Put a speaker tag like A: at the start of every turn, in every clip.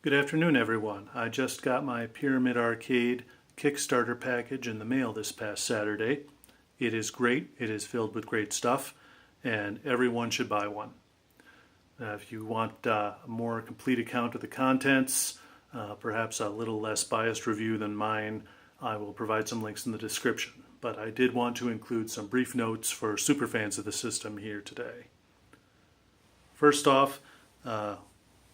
A: Good afternoon, everyone. I just got my Pyramid Arcade Kickstarter package in the mail this past Saturday. It is great. It is filled with great stuff, and everyone should buy one. If you want a more complete account of the contents, perhaps a little less biased review than mine, I will provide some links in the description. But I did want to include some brief notes for superfans of the system here today. First off,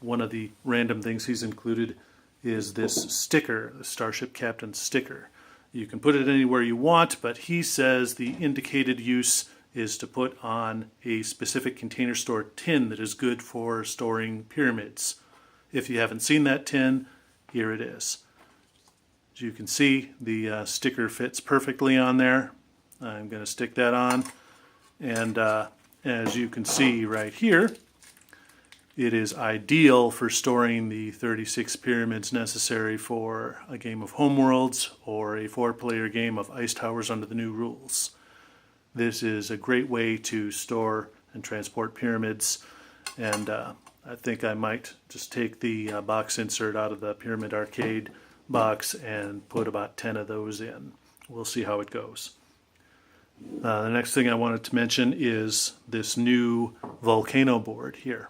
A: one of the random things he's included is this sticker, the Starship Captain sticker. You can put it anywhere you want, but he says the indicated use is to put on a specific container store tin that is good for storing pyramids. If you haven't seen that tin, here it is. As you can see, the sticker fits perfectly on there. I'm going to stick that on, and as you can see right here, it is ideal for storing the 36 pyramids necessary for a game of Homeworlds or a 4-player game of Ice Towers under the new rules. This is a great way to store and transport pyramids, and I think I might just take the box insert out of the Pyramid Arcade box and put about 10 of those in. We'll see how it goes. The next thing I wanted to mention is this new volcano board here.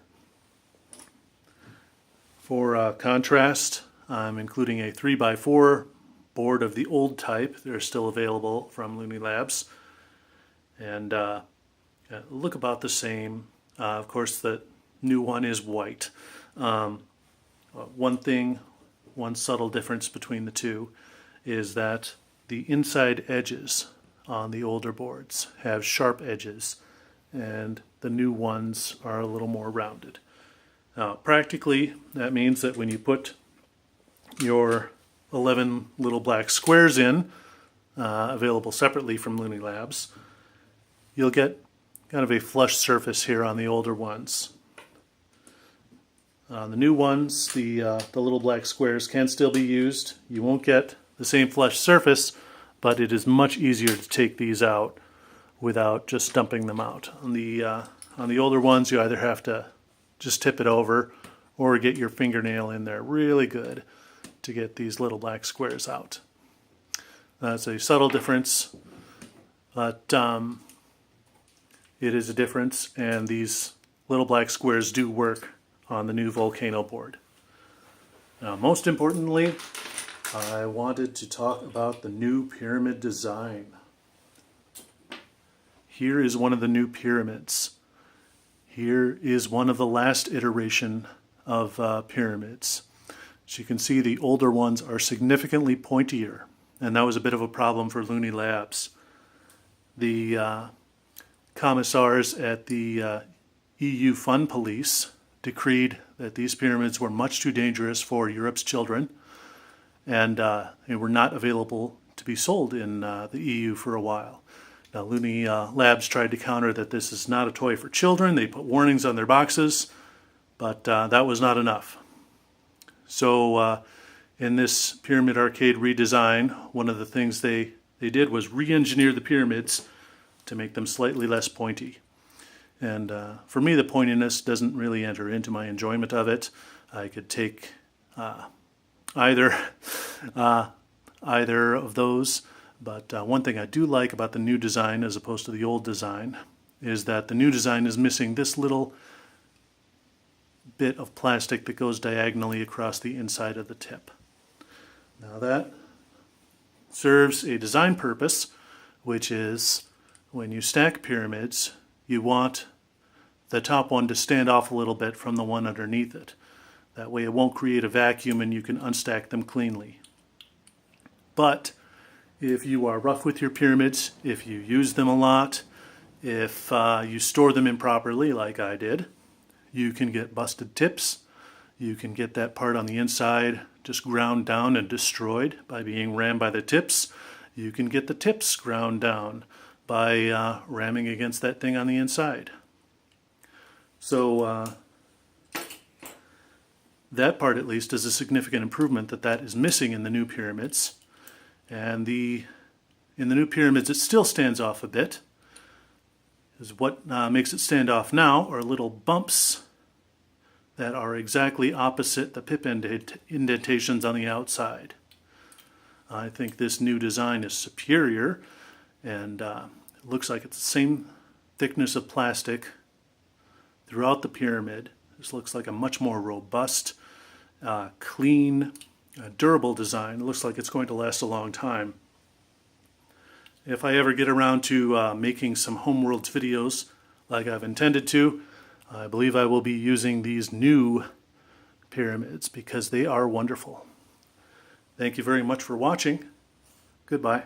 A: For contrast, I'm including a 3x4 board of the old type. They're still available from Looney Labs, and look about the same. Of course, the new one is white. One subtle difference between the two is that the inside edges on the older boards have sharp edges, and the new ones are a little more rounded. Now, practically, that means that when you put your 11 little black squares in, available separately from Looney Labs, you'll get kind of a flush surface here on the older ones. On the new ones, the little black squares can still be used. You won't get the same flush surface, but it is much easier to take these out without just dumping them out. On the older ones, you either have to just tip it over or get your fingernail in there really good to get these little black squares out. That's a subtle difference, but it is a difference, and these little black squares do work on the new volcano board. Now, most importantly, I wanted to talk about the new pyramid design. Here is one of the new pyramids. Here is one of the last iteration of pyramids. As you can see, the older ones are significantly pointier, and that was a bit of a problem for Looney Labs. The commissars at the EU Fun Police decreed that these pyramids were much too dangerous for Europe's children, and they were not available to be sold in the EU for a while. Now, Looney Labs tried to counter that this is not a toy for children. They put warnings on their boxes, but that was not enough. So in this Pyramid Arcade redesign, one of the things they did was re-engineer the pyramids to make them slightly less pointy. And for me, the pointiness doesn't really enter into my enjoyment of it. I could take either of those. But one thing I do like about the new design as opposed to the old design is that the new design is missing this little bit of plastic that goes diagonally across the inside of the tip. Now that serves a design purpose, which is when you stack pyramids, you want the top one to stand off a little bit from the one underneath it. That way it won't create a vacuum and you can unstack them cleanly. But if you are rough with your pyramids, if you use them a lot, if you store them improperly like I did, you can get busted tips. You can get that part on the inside just ground down and destroyed by being rammed by the tips. You can get the tips ground down by ramming against that thing on the inside. So that part at least is a significant improvement that is missing in the new pyramids. And in the new pyramids, it still stands off a bit. What makes it stand off now are little bumps that are exactly opposite the pip indentations on the outside. I think this new design is superior, and it looks like it's the same thickness of plastic throughout the pyramid. This looks like a much more robust, clean, durable design. It looks like it's going to last a long time. If I ever get around to making some Homeworlds videos like I've intended to, I believe I will be using these new pyramids because they are wonderful. Thank you very much for watching. Goodbye.